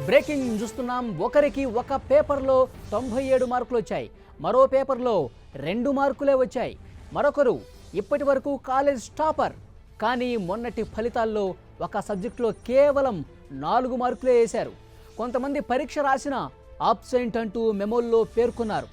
Breaking చూస్తున్నాం. ఒకరికి ఒక పేపర్లో 97 మార్కులు వచ్చాయి, మరో పేపర్లో 2 మార్కులే వచ్చాయి. మరొకరు ఇప్పటి వరకు కాలేజ్ టాపర్, కానీ మొన్నటి ఫలితాల్లో ఒక సబ్జెక్టులో కేవలం 4 మార్కులే వేశారు. కొంతమంది పరీక్ష రాసిన ఆబ్సెంట్ అంటూ మెమోల్లో పేర్కొన్నారు.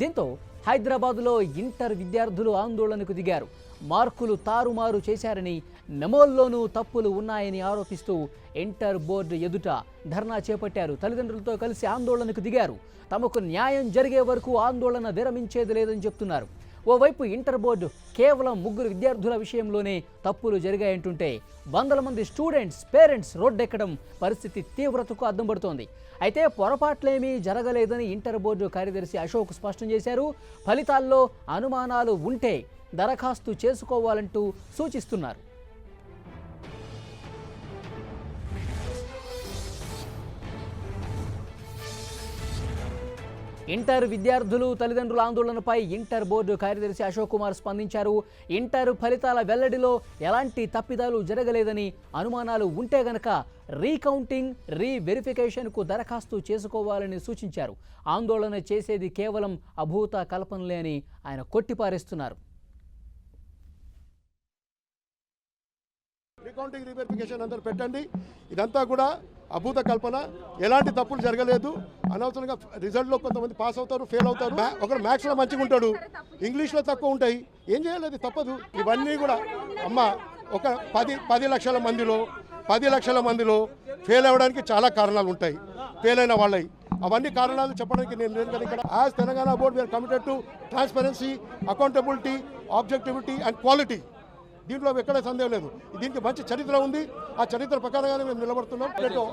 దీంతో హైదరాబాదులో ఇంటర్ విద్యార్థులు ఆందోళనకు దిగారు. మార్కులు తారుమారు చేశారని, మెమోల్లోనూ తప్పులు ఉన్నాయని ఆరోపిస్తూ ఇంటర్ బోర్డు ఎదుట ధర్నా చేపట్టారు. తల్లిదండ్రులతో కలిసి ఆందోళనకు దిగారు. తమకు న్యాయం జరిగే వరకు ఆందోళన విరమించేది లేదని చెప్తున్నారు. ఓవైపు ఇంటర్ బోర్డు కేవలం 3 విద్యార్థుల విషయంలోనే తప్పులు జరిగాయంటుంటే, వందల మంది స్టూడెంట్స్, పేరెంట్స్ రోడ్డెక్కడం పరిస్థితి తీవ్రతకు అద్దం పడుతోంది. అయితే పొరపాట్లేమీ జరగలేదని ఇంటర్ బోర్డు కార్యదర్శి అశోక్ స్పష్టం చేశారు. ఫలితాల్లో అనుమానాలు ఉంటే దరఖాస్తు చేసుకోవాలంటూ సూచిస్తున్నారు. ఇంటర్ విద్యార్థులు తల్లిదండ్రుల ఆందోళనపై ఇంటర్ బోర్డు కార్యదర్శి అశోక్ కుమార్ స్పందించారు. ఇంటర్ ఫలితాల వెల్లడిలో ఎలాంటి తప్పిదాలు జరగలేదని, అనుమానాలు ఉంటే గనక రీకౌంటింగ్, రీవెరిఫికేషన్కు దరఖాస్తు చేసుకోవాలని సూచించారు. ఆందోళన చేసేది కేవలం అభూత కల్పనలే అని ఆయన కొట్టిపారేస్తున్నారు. రీకౌంటింగ్, రీవెరిఫికేషన్ అందరూ పెట్టండి. ఇదంతా కూడా అభూత కల్పన, ఎలాంటి తప్పులు జరగలేదు. అనవసరంగా రిజల్ట్లో కొంతమంది పాస్ అవుతారు, ఫెయిల్ అవుతారు. ఒకరు మ్యాథ్స్లో మంచిగా ఉంటాడు, ఇంగ్లీష్లో తక్కువ ఉంటాయి. ఏం చేయాలి, తప్పదు. ఇవన్నీ కూడా అమ్మ ఒక 10 లక్షల మందిలో ఫెయిల్ అవ్వడానికి చాలా కారణాలు ఉంటాయి. ఫెయిల్ అయిన వాళ్ళవి అవన్నీ కారణాలు చెప్పడానికి నేను లేదు కదా ఇక్కడ. As Telangana board we are committed to transparency, accountability, objectivity and quality. దీంట్లో ఎక్కడ సందేహం లేదు. దీనికి మంచి చరిత్ర ఉంది. ఆ చరిత్ర ప్రకారంగానే మేము నిలబడుతున్నాం.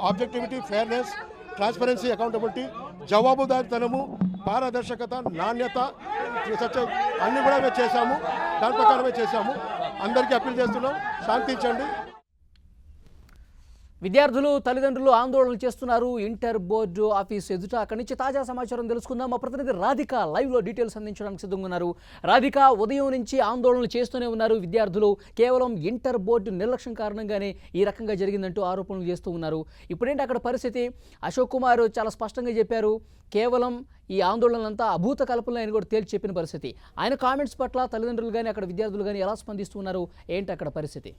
ఆబ్జెక్టివిటీ, ఫెయిర్నెస్, ట్రాన్స్పరెన్సీ, అకౌంటబిలిటీ, జవాబుదారితనము, పారదర్శకత, నాణ్యత, అన్నీ కూడా మేము చేశాము. దాని ప్రకారమే చేశాము. అందరికీ అప్పీల్ చేస్తున్నాం, శాంతించండి. విద్యార్థులు, తల్లిదండ్రులు ఆందోళన చేస్తున్నారు ఇంటర్ బోర్డు ఆఫీసు ఎదుట. అక్కడి నుంచి తాజా సమాచారం తెలుసుకుందాం. మా ప్రతినిధి రాధిక లైవ్లో డీటెయిల్స్ అందించడానికి సిద్ధంగా ఉన్నారు. రాధిక, ఉదయం నుంచి ఆందోళనలు చేస్తూనే ఉన్నారు విద్యార్థులు. కేవలం ఇంటర్ బోర్డు నిర్లక్ష్యం కారణంగానే ఈ రకంగా జరిగిందంటూ ఆరోపణలు చేస్తూ ఉన్నారు. ఇప్పుడేంటి అక్కడ పరిస్థితి? అశోక్ కుమార్ చాలా స్పష్టంగా చెప్పారు, కేవలం ఈ ఆందోళనలంతా అభూత కల్పనలు అని కూడా తేల్చి చెప్పిన పరిస్థితి. ఆయన కామెంట్స్ పట్ల తల్లిదండ్రులు కానీ అక్కడ విద్యార్థులు కానీ ఎలా స్పందిస్తున్నారు, ఏంటి అక్కడ పరిస్థితి?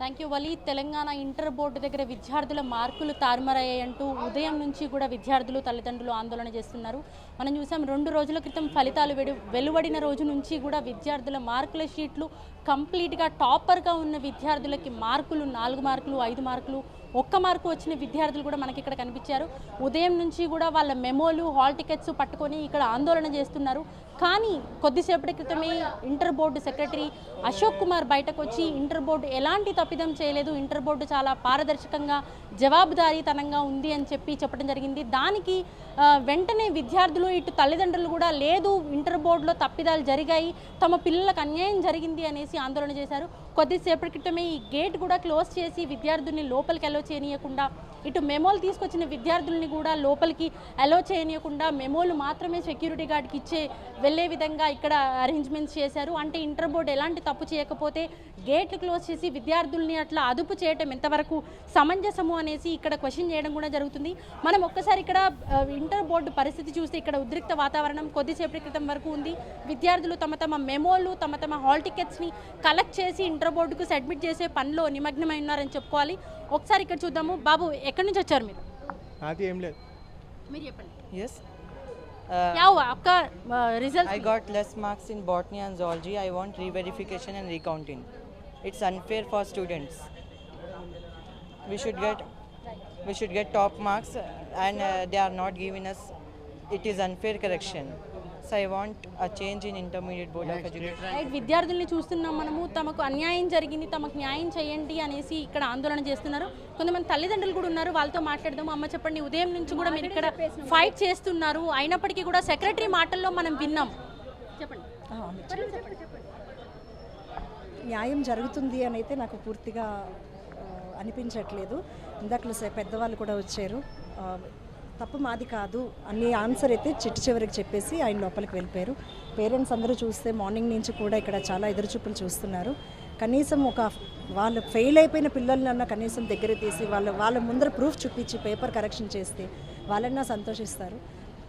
Thank you Vali. Telangana inter board దగ్గర విద్యార్థుల మార్కులు తారుమారయ్యాయంటూ ఉదయం నుంచి కూడా విద్యార్థులు, తల్లిదండ్రులు ఆందోళన చేస్తున్నారు. మనం చూసాం 2 రోజుల క్రితం ఫలితాలు వెలువడిన రోజు నుంచి కూడా విద్యార్థుల మార్కుల షీట్లు కంప్లీట్గా టాపర్గా ఉన్న విద్యార్థులకి మార్కులు 4 మార్కులు, 5 మార్కులు, 1 మార్కు వచ్చిన విద్యార్థులు కూడా మనకి ఇక్కడ కనిపించారు. ఉదయం నుంచి కూడా వాళ్ళ మెమోలు, హాల్ టికెట్స్ పట్టుకొని ఇక్కడ ఆందోళన చేస్తున్నారు. కానీ కొద్దిసేపటి క్రితమే inter board secretary Ashok Kumar బయటకు వచ్చి ఇంటర్ బోర్డు ఎలాంటి తప్పిదం చేయలేదు, ఇంటర్ బోర్డు చాలా పారదర్శకంగా, జవాబుదారీతనంగా ఉంది అని చెప్పడం జరిగింది. దానికి వెంటనే విద్యార్థులు, ఇటు తల్లిదండ్రులు కూడా లేదు, ఇంటర్ బోర్డులో తప్పిదాలు జరిగాయి, తమ పిల్లలకు అన్యాయం జరిగింది అనేసి ఆందోళన చేశారు. కొద్దిసేపటి క్రితమే ఈ గేట్ కూడా క్లోజ్ చేసి విద్యార్థుల్ని లోపలికి అలో చేయనీయకుండా, ఇటు మెమోలు తీసుకొచ్చిన విద్యార్థుల్ని కూడా లోపలికి అలో చేయనీయకుండా మెమోలు మాత్రమే సెక్యూరిటీ గార్డ్కి వెళ్ళే విధంగా ఇక్కడ అరేంజ్మెంట్స్ చేశారు. అంటే ఇంటర్ బోర్డు ఎలాంటి తప్పు చేయకపోతే గేట్లు క్లోజ్ చేసి విద్యార్థుల్ని అట్లా అదుపు చేయటం ఎంతవరకు సమంజసము అనేసి ఇక్కడ క్వశ్చన్ చేయడం కూడా జరుగుతుంది. మనం ఒక్కసారి ఇక్కడ ఇంటర్ బోర్డు పరిస్థితి చూస్తే ఇక్కడ ఉద్రిక్త వాతావరణం కొద్దిసేపటి క్రితం వరకు ఉంది. విద్యార్థులు తమ మెమోలు, తమ హాల్ టికెట్స్ని కలెక్ట్ చేసి ఇంటర్ బోర్డుకు సబ్మిట్ చేసే పనిలో నిమగ్నమై ఉన్నారని చెప్పుకోవాలి. ఒకసారి ఇక్కడ చూద్దాము. బాబు, ఎక్కడి నుంచి వచ్చారు మీరు? అది ఏం లేదు, మీరు చెప్పండి. Yes. क्या हुआ आपका result? I got less marks in botany and zoology. I want re-verification and recounting. It's unfair for students. We should get top marks, and they are not giving us. It is unfair correction. So I want a change in intermediate board of education. Right, విద్యార్థుల్ని చూస్తున్నాం మనము. తమకు అన్యాయం జరిగింది, తమకు న్యాయం చేయండి అనేసి ఇక్కడ ఆందోళన చేస్తున్నారు. కొంతమంది తల్లిదండ్రులు కూడా ఉన్నారు, వాళ్ళతో మాట్లాడదాము. అమ్మ చెప్పండి, ఉదయం నుంచి కూడా మీరు ఇక్కడ ఫైట్ చేస్తున్నారు, అయినప్పటికీ కూడా సెక్రటరీ మాటల్లో మనం విన్నాం. చెప్పండి. న్యాయం జరుగుతుంది అని అయితే నాకు పూర్తిగా అనిపించట్లేదు. ఇందాకలో పెద్దవాళ్ళు కూడా వచ్చారు, తప్పు మాది కాదు అన్ని ఆన్సర్ అయితే చివరికి చెప్పేసి ఆయన లోపలికి వెళ్ళిపోయారు. పేరెంట్స్ అందరూ చూస్తే మార్నింగ్ నుంచి కూడా ఇక్కడ చాలా ఎదురుచూపులు చూస్తున్నారు. కనీసం వాళ్ళు ఫెయిల్ అయిపోయిన పిల్లలన్నా కనీసం దగ్గర తీసి వాళ్ళ ముందర ప్రూఫ్ చూపించి పేపర్ కరెక్షన్ చేస్తే వాళ్ళన్నా సంతోషిస్తారు.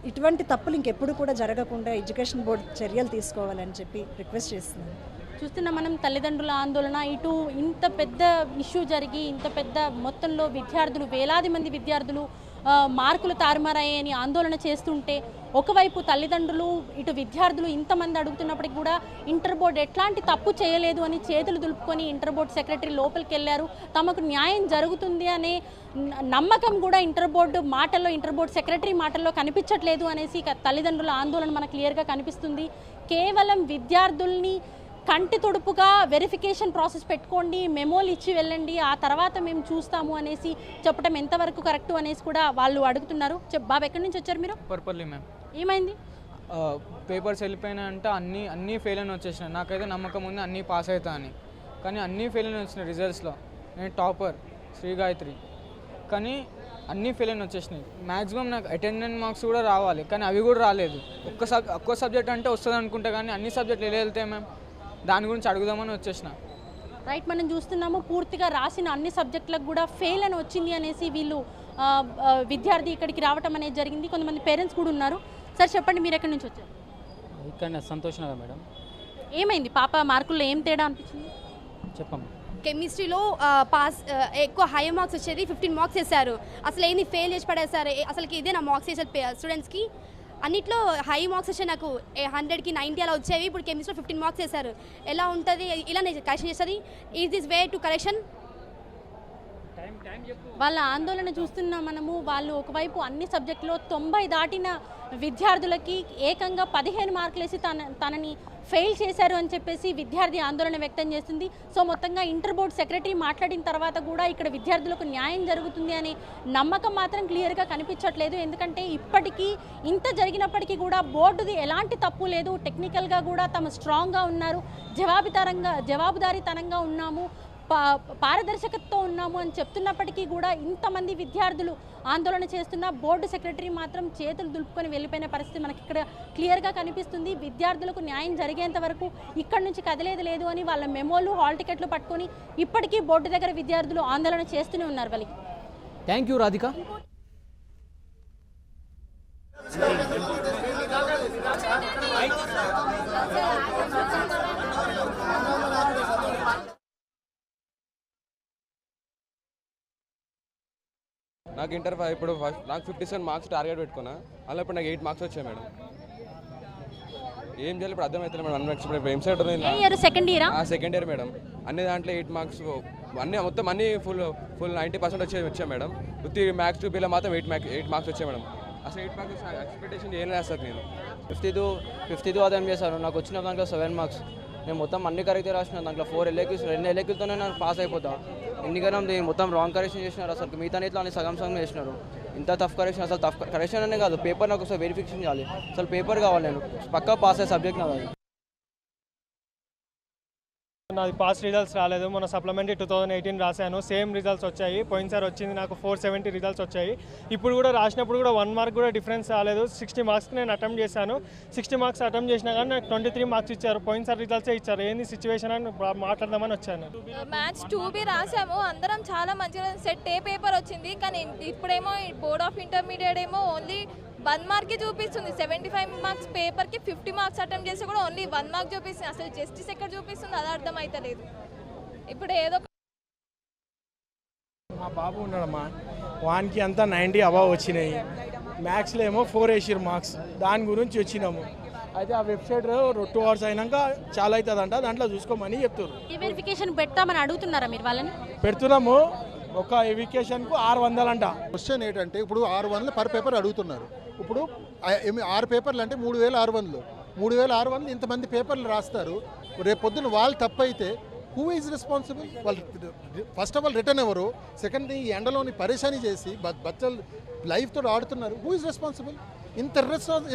ఇటువంటి తప్పులు ఇంకెప్పుడు కూడా జరగకుండా ఎడ్యుకేషన్ బోర్డు చర్యలు తీసుకోవాలని చెప్పి రిక్వెస్ట్ చేస్తున్నాను. చూస్తున్నాం మనం తల్లిదండ్రుల ఆందోళన, ఇటు ఇంత పెద్ద ఇష్యూ జరిగి ఇంత పెద్ద మొత్తంలో విద్యార్థులు, వేలాది మంది విద్యార్థులు మార్కులు తారుమారయ్యని ఆందోళన చేస్తుంటే, ఒకవైపు తల్లిదండ్రులు ఇటు విద్యార్థులు ఇంతమంది అడుగుతున్నప్పటికీ కూడా ఇంటర్ బోర్డు ఎట్లాంటి తప్పు చేయలేదు అని చేతులు దులుపుకొని ఇంటర్ బోర్డు సెక్రటరీ లోపలికి వెళ్ళారు. తమకు న్యాయం జరుగుతుంది అనే నమ్మకం కూడా ఇంటర్ బోర్డు సెక్రటరీ మాటల్లో కనిపించట్లేదు అనేసి తల్లిదండ్రుల ఆందోళన మనకు క్లియర్గా కనిపిస్తుంది. కేవలం విద్యార్థుల్ని కంటి తుడుపుగా వెరిఫికేషన్ ప్రాసెస్ పెట్టుకోండి, మెమోలు ఇచ్చి వెళ్ళండి, ఆ తర్వాత మేము చూస్తాము అనేసి చెప్పడం ఎంతవరకు కరెక్టు అనేసి కూడా వాళ్ళు అడుగుతున్నారు. బాబు, ఎక్కడి నుంచి వచ్చారు మీరు? పర్పల్లి మ్యామ్. ఏమైంది? పేపర్స్ వెళ్ళిపోయినా అంటే అన్నీ ఫెయిల్ అని వచ్చేసినాయి. నాకైతే నమ్మకం ఉంది అన్నీ పాస్ అవుతా అని, కానీ అన్నీ ఫెయిల్ అని వచ్చినాయి రిజల్ట్స్లో. నేను టాపర్ శ్రీ గాయత్రి, కానీ అన్నీ ఫెయిల్ అని వచ్చేసినాయి. మ్యాక్సిమం నాకు అటెండెన్స్ మార్క్స్ కూడా రావాలి, కానీ అవి కూడా రాలేదు. ఒక్క సబ్జెక్ట్ అంటే వస్తుంది అనుకుంటా, కానీ అన్ని సబ్జెక్టులు ఎలా వెళ్తాయి మ్యామ్? దాని గురించి అడుగుదామని వచ్చేసిన. రైట్, మనం చూస్తున్నాము పూర్తిగా రాసిన అన్ని సబ్జెక్టులకు కూడా ఫెయిల్ అని వచ్చింది అనేసి వీళ్ళు విద్యార్థి ఇక్కడికి రావటం అనేది జరిగింది. కొంతమంది పేరెంట్స్ కూడా ఉన్నారు. సార్ చెప్పండి, మీరు ఎక్కడి నుంచి వచ్చారు? ఇక్కడ సంతోషంగా మేడం. ఏమైంది పాప మార్కుల్లో ఏం తేడా అనిపించింది? చెప్పమ్మా. కెమిస్ట్రీలో పాస్ ఎక్కువ హై మార్క్స్ వచ్చేది 15 మార్క్స్ వేశారు. అసలు ఏంది ఫెయిల్ చేసి పడేశారు. అసలుకి ఇదే నా మార్క్స్ వేసారు స్టూడెంట్స్కి. అన్నిట్లో హై మార్క్స్ వచ్చాయి, నాకు 100కి 90 అలా వచ్చేవి. ఇప్పుడు కెమిస్ట్రీలో 15 మార్క్స్ వేశారు. ఎలా ఉంటుంది? ఇలా నేను కరెక్షన్ చేస్తుంది. Is this way to correction? వాళ్ళ ఆందోళన చూస్తున్నాం మనము. వాళ్ళు ఒకవైపు అన్ని సబ్జెక్టులో 90 దాటిన విద్యార్థులకి ఏకంగా 15 మార్కులు వేసి తనని ఫెయిల్ చేశారు అని చెప్పేసి విద్యార్థి ఆందోళన వ్యక్తం చేస్తుంది. సో మొత్తంగా ఇంటర్ బోర్డు సెక్రటరీ మాట్లాడిన తర్వాత కూడా ఇక్కడ విద్యార్థులకు న్యాయం జరుగుతుంది అనే నమ్మకం మాత్రం క్లియర్గా కనిపించట్లేదు. ఎందుకంటే ఇప్పటికీ ఇంత జరిగినప్పటికీ కూడా బోర్డుది ఎలాంటి తప్పు లేదు. టెక్నికల్గా కూడా తమ స్ట్రాంగ్గా ఉన్నారు, జవాబుదారీతనంగా ఉన్నాము, పారదర్శకతతో ఉన్నాము అని చెప్తున్నప్పటికీ కూడా ఇంతమంది విద్యార్థులు ఆందోళన చేస్తున్న బోర్డు సెక్రటరీ మాత్రం చేతులు దులుపుకొని వెళ్ళిపోయిన పరిస్థితి మనకి ఇక్కడ క్లియర్గా కనిపిస్తుంది. విద్యార్థులకు న్యాయం జరిగేంత వరకు ఇక్కడి నుంచి కదిలేది లేదు అని వాళ్ళ మెమోలు, హాల్ టికెట్లు పట్టుకొని ఇప్పటికీ బోర్డు దగ్గర విద్యార్థులు ఆందోళన చేస్తూనే ఉన్నారు. వాళ్ళకి థ్యాంక్ యూ రాధిక. నాకు ఇంటర్ ఇప్పుడు నాకు 57 మార్క్స్ టార్గెట్ పెట్టుకున్నా, అలా ఇప్పుడు నాకు 8 మార్క్స్ వచ్చాయి మేడం. ఏం చేయాలి ఇప్పుడు అర్థమవుతుంది మేడం. ఇప్పుడు వెబ్సైట్ సెకండ్ ఇయర్ మేడం. అన్ని దాంట్లో 8 మార్క్స్ మొత్తం అన్ని ఫుల్ 90% వచ్చాయి మేడం. వృత్తి మ్యాథ్స్ 2Bలో మాత్రం 8 మార్క్స్ వచ్చాయి మేడం. అసలు 8 మార్క్స్ ఎక్స్పెక్టేషన్ ఏం లేదు సార్. నేను 52 ఆదాయం చేశాను. నాకు వచ్చిన దాంట్లో 7 మార్క్స్. నేను మొత్తం అన్ని కరెక్ట్ రాసిన. దాంట్లో 4 LAQs 2 LAQలతోనే నేను పాస్ అయిపోతా. ఎన్నికైనా మొత్తం రాంగ్ కరెక్షన్ చేసినారు. అసలు మిగతా ఇట్లా అన్ని సగం చేసినారు. ఇంత టఫ్ కరెక్షన్, అసలు టఫ్ కరెక్షన్ అనే కాదు, పేపర్ నాకు ఒకసారి వెరిఫికేషన్ చేయాలి. అసలు పేపర్ కావాలి, నేను పక్కా పాస్ అయ్యే సబ్జెక్ట్ నాది. నాది పాస్ రిజల్ట్స్ రాలేదు. మొన్న సప్లిమెంటరీ 2018 రాశాను, సేమ్ రిజల్ట్స్ వచ్చాయి. పోయినసారి వచ్చింది నాకు 470 రిజల్ట్స్ వచ్చాయి. ఇప్పుడు కూడా రాసినప్పుడు కూడా 1 మార్క్ కూడా డిఫరెన్స్ రాలేదు. 60 మార్క్స్కి నేను అటెంప్ట్ చేశాను. 60 మార్క్స్ అటెంప్ట్ చేసినా కానీ నాకు 23 మార్క్స్ ఇచ్చారు. పోయినసారి రిజల్ట్సే ఇచ్చారు. ఏంది సిచ్యువేషన్ అని మాట్లాడదామని వచ్చాను. మ్యాథ్స్ 2B రాసాము, అందరం చాలా మంచిగా సెట్ ఏ పేపర్ వచ్చింది. కానీ ఇప్పుడేమో బోర్డ్ ఆఫ్ ఇంటర్మీడియట్ ఏమో ఓన్లీ 1 మార్కే చూపిస్తుంది. 75 మార్క్స్ పేపర్కి 50 మార్క్స్ అటెంప్ట్ చేస్తే కూడా ఓన్లీ 1 మార్క్ చూపిస్తుంది. అసలు జస్టిస్ ఎక్కడ చూపిస్తుంది అది అర్థమైతలేదు. ఇప్పుడు ఏదో మా బాబు ఉన్నాడమ్మా, వానికి అంతా 90 అబవ్ వచ్చినాయి. మ్యాథ్స్లో ఏమో 4 వేసారు మార్క్స్. దాని గురించి వచ్చినాము. అయితే ఆ వెబ్సైట్ 2 hours అయినాక చాలా అవుతుందంట, దాంట్లో చూసుకోమని చెప్తారు. వెరిఫికేషన్ పెడతామని అడుగుతున్నారా మీరు వాళ్ళని? పెడుతున్నాము. ఒక ఎవికేషన్కు 600 అంట. క్వశ్చన్ ఏంటంటే ఇప్పుడు 600 పర్ పేపర్ అడుగుతున్నారు. ఇప్పుడు 6 పేపర్లు అంటే 3600. 3600 ఇంతమంది పేపర్లు రాస్తారు. రేపు పొద్దున వాళ్ళు తప్పు అయితే హూ ఈజ్ రెస్పాన్సిబుల్? వాళ్ళు ఫస్ట్ ఆఫ్ ఆల్ రిటర్న్ ఎవరు, సెకండ్ ఈ ఎండలోని పరేషాని చేసి బచ్చలు లైఫ్తో ఆడుతున్నారు. Who is responsible? ఇంత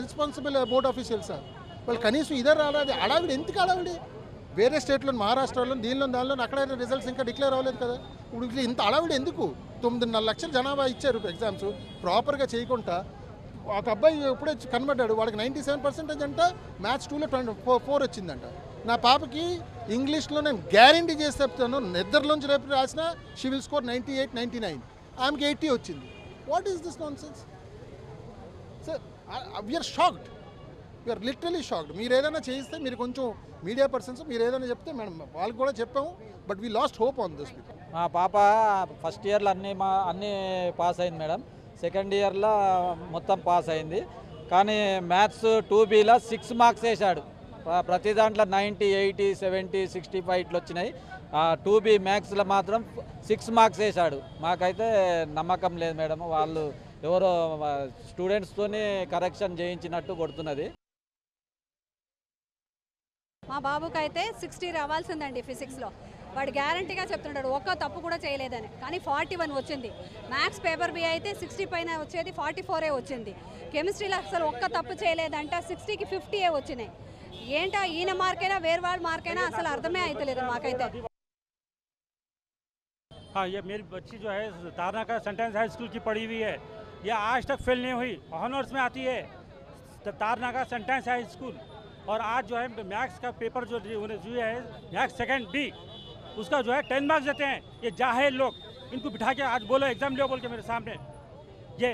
ఇర్రెస్పాన్సిబుల్ బోర్డ్ ఆఫీషియల్సా? వాళ్ళు కనీసం ఇదే రాలేదు. అడావిడి ఎందుకు అడావిడి? వేరే స్టేట్లో మహారాష్ట్రలో దానిలో అక్కడ రిజల్ట్స్ ఇంకా డిక్లేర్ అవ్వలేదు కదా. ఇప్పుడు ఇంత అడావిడి ఎందుకు? 9.5 లక్షల జనాభా ఇచ్చారు ఎగ్జామ్స్ ప్రాపర్గా చేయకుండా. ఒక అబ్బాయి ఇప్పుడే కనబడ్డాడు, వాడికి 97% అంట, మ్యాథ్స్ 2లో 4 వచ్చిందంట. నా పాపకి ఇంగ్లీష్లో నేను గ్యారంటీ చేసి చెప్తాను, నిద్రలోంచి రేపు రాసినా షీ విల్ స్కోర్ 98, 99. ఆమెకి 80 వచ్చింది. What is this nonsense sir? We are shocked, we are literally shocked. మీరు ఏదైనా చేయిస్తే, మీరు కొంచెం మీడియా పర్సన్స్ మీరు ఏదైనా చెప్తే మేడం వాళ్ళకి కూడా చెప్పాము, but we last hope on this people. మా పాప ఫస్ట్ ఇయర్లో అన్నీ పాస్ అయింది మేడం, సెకండ్ ఇయర్లో మొత్తం పాస్ అయింది. కానీ మ్యాథ్స్ 2Bలో 6 మార్క్స్ వేశాడు. ప్రతి దాంట్లో 90, 80, 70, 65 ఇట్లా వచ్చినాయి. 2B మ్యాథ్స్లో మాత్రం 6 మార్క్స్ వేశాడు. మాకైతే నమ్మకం లేదు మేడం, వాళ్ళు ఎవరో స్టూడెంట్స్తోనే కరెక్షన్ చేయించినట్టు కొడుతున్నది. మా బాబుకి అయితే 60 రావాల్సిందండి ఫిజిక్స్లో. వాడు గ్యారంటీగా చెప్తున్నాడు ఒక్క తప్పు కూడా చేయలేదని, కానీ 41 వచ్చింది. మ్యాథ్స్ పేపర్ బి అయితే 60 పైన వచ్చేది, 44 వచ్చింది. కెమిస్ట్రీలో అసలు ఒక్క తప్పు చేయలేదంట, 60కి 50 వచ్చినాయి. ఏంటో ఈయన మార్కైనా వేరే వాళ్ళ మార్కైనా అసలు అర్థమే అవుతలేదు మాకైతే. हाँ, ये मेरी बच्ची जो है तारना का सेंटेंस हाई स्कूल की पढ़ी हुई है, ये आज तक फेल नहीं हुई, ऑनर्स में आती है तारना का सेंटेंस हाई स्कूल. और आज जो है मैथ्स का पेपर जो है मैथ्स सेकंड बी, उसका जो है 10 मार्क्स देते हैं. ये जाहिल लोग, इनको बिठा के आज बोलो एग्जाम लो बोल के मेरे सामने. ये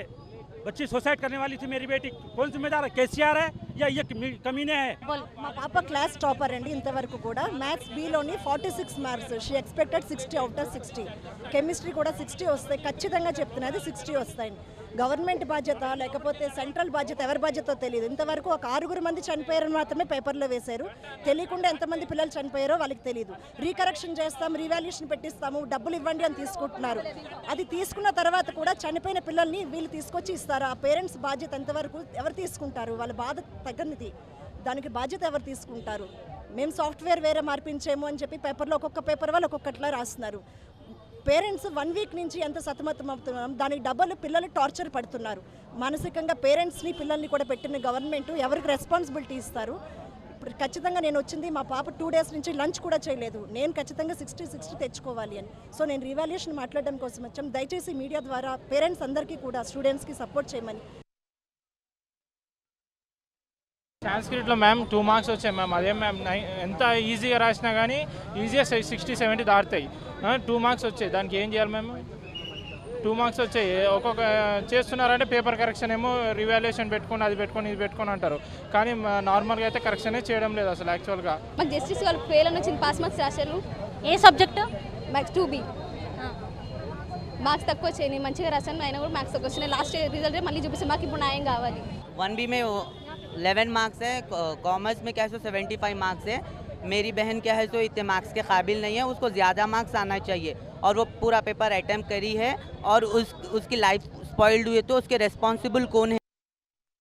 बच्ची सुसाइड करने वाली थी मेरी बेटी, कौन जिम्मेदार है? केसीआर है या ये कमीने है? మా పాప క్లాస్ టాపర్ అండి ఇంతవరకు కూడా. మ్యాథ్స్ బిలోని 46 marks, she expected 60 out of 60. Chemistry కూడా 60 వస్తాయి, ఖచ్చితంగా చెప్తున్నది 60 వస్తాయి. గవర్నమెంట్ బాధ్యత లేకపోతే సెంట్రల్ బాధ్యత, ఎవరి బాధ్యతో తెలియదు. ఇంతవరకు ఒక 6 మంది చనిపోయారని మాత్రమే పేపర్లో వేశారు. తెలియకుండా ఎంతమంది పిల్లలు చనిపోయారో వాళ్ళకి తెలియదు. రీకరెక్షన్ చేస్తాం, రీవాల్యుయేషన్ పెట్టిస్తాము, డబ్బులు ఇవ్వండి అని తీసుకుంటున్నారు. అది తీసుకున్న తర్వాత కూడా చనిపోయిన పిల్లల్ని వీళ్ళు తీసుకొచ్చి ఇస్తారు. ఆ పేరెంట్స్ బాధ్యత ఎంతవరకు ఎవరు తీసుకుంటారు? వాళ్ళ బాధ తగ్గనిది, దానికి బాధ్యత ఎవరు తీసుకుంటారు? మేము సాఫ్ట్వేర్ వేరే మార్పించేమో అని చెప్పి పేపర్లో ఒక్కొక్క పేపర్ వాళ్ళు ఒక్కొక్కట్లా రాస్తున్నారు. పేరెంట్స్ 1 వీక్ నుంచి ఎంత సతమతం అవుతున్నాం, దానికి డబ్బులు పిల్లలు టార్చర్ పడుతున్నారు. మానసికంగా పేరెంట్స్ని పిల్లల్ని కూడా పెట్టిన గవర్నమెంట్ ఎవరికి రెస్పాన్సిబిలిటీ ఇస్తారు? ఇప్పుడు ఖచ్చితంగా నేను వచ్చింది, మా పాప 2 డేస్ నుంచి లంచ్ కూడా చేయలేదు. నేను ఖచ్చితంగా 60 తెచ్చుకోవాలి అని. సో నేను రీవాల్యుయేషన్ మాట్లాడడం కోసం వచ్చాం. దయచేసి మీడియా ద్వారా పేరెంట్స్ అందరికీ కూడా స్టూడెంట్స్కి సపోర్ట్ చేయమని. సాంస్క్రిట్లో మ్యామ్ 2 మార్క్స్ వచ్చాయి మ్యామ్. అదే మ్యామ్ ఎంత ఈజీగా రాసినా కానీ ఈజీగా 60-70 దాటుతాయి. 2 మార్క్స్ వచ్చాయి, దానికి ఏం చేయాలి మ్యామ్? 2 మార్క్స్ వచ్చాయి. ఒక్కొక్క చేస్తున్నారంటే పేపర్ కరెక్షన్ ఏమో రివాల్యుయేషన్ పెట్టుకొని అది పెట్టుకొని ఇది పెట్టుకొని అంటారు, కానీ నార్మల్గా అయితే కరెక్షనే చేయడం లేదు అసలు యాక్చువల్గా. మాకు జస్టిస్ వాళ్ళు ఫెయిల్ అని వచ్చింది, పాస్ మార్క్స్ రాశారు. ఏ సబ్జెక్ట్? మ్యాథ్స్ 2B మార్క్స్ తక్కువ వచ్చాయి. నేను మంచిగా రాశాను, అయినా కూడా మార్క్స్ తక్కువ వచ్చినాయి. లాస్ట్ రిజల్ట్ మళ్ళీ చూపిస్తే మాకు ఇప్పుడు న్యాయం కావాలి. 1B में 11 मार्क्स है, कॉमर्स में क्या है 75 मार्क्स है. मेरी बहन क्या है सो इतने मार्क्स के काबिल नहीं है, उसको ज़्यादा मार्क्स आना चाहिए और वो पूरा पेपर अटैम्प्ट करी है और उसकी लाइफ स्पॉइल्ड हुई है, तो उसके रेस्पॉन्सिबल कौन है?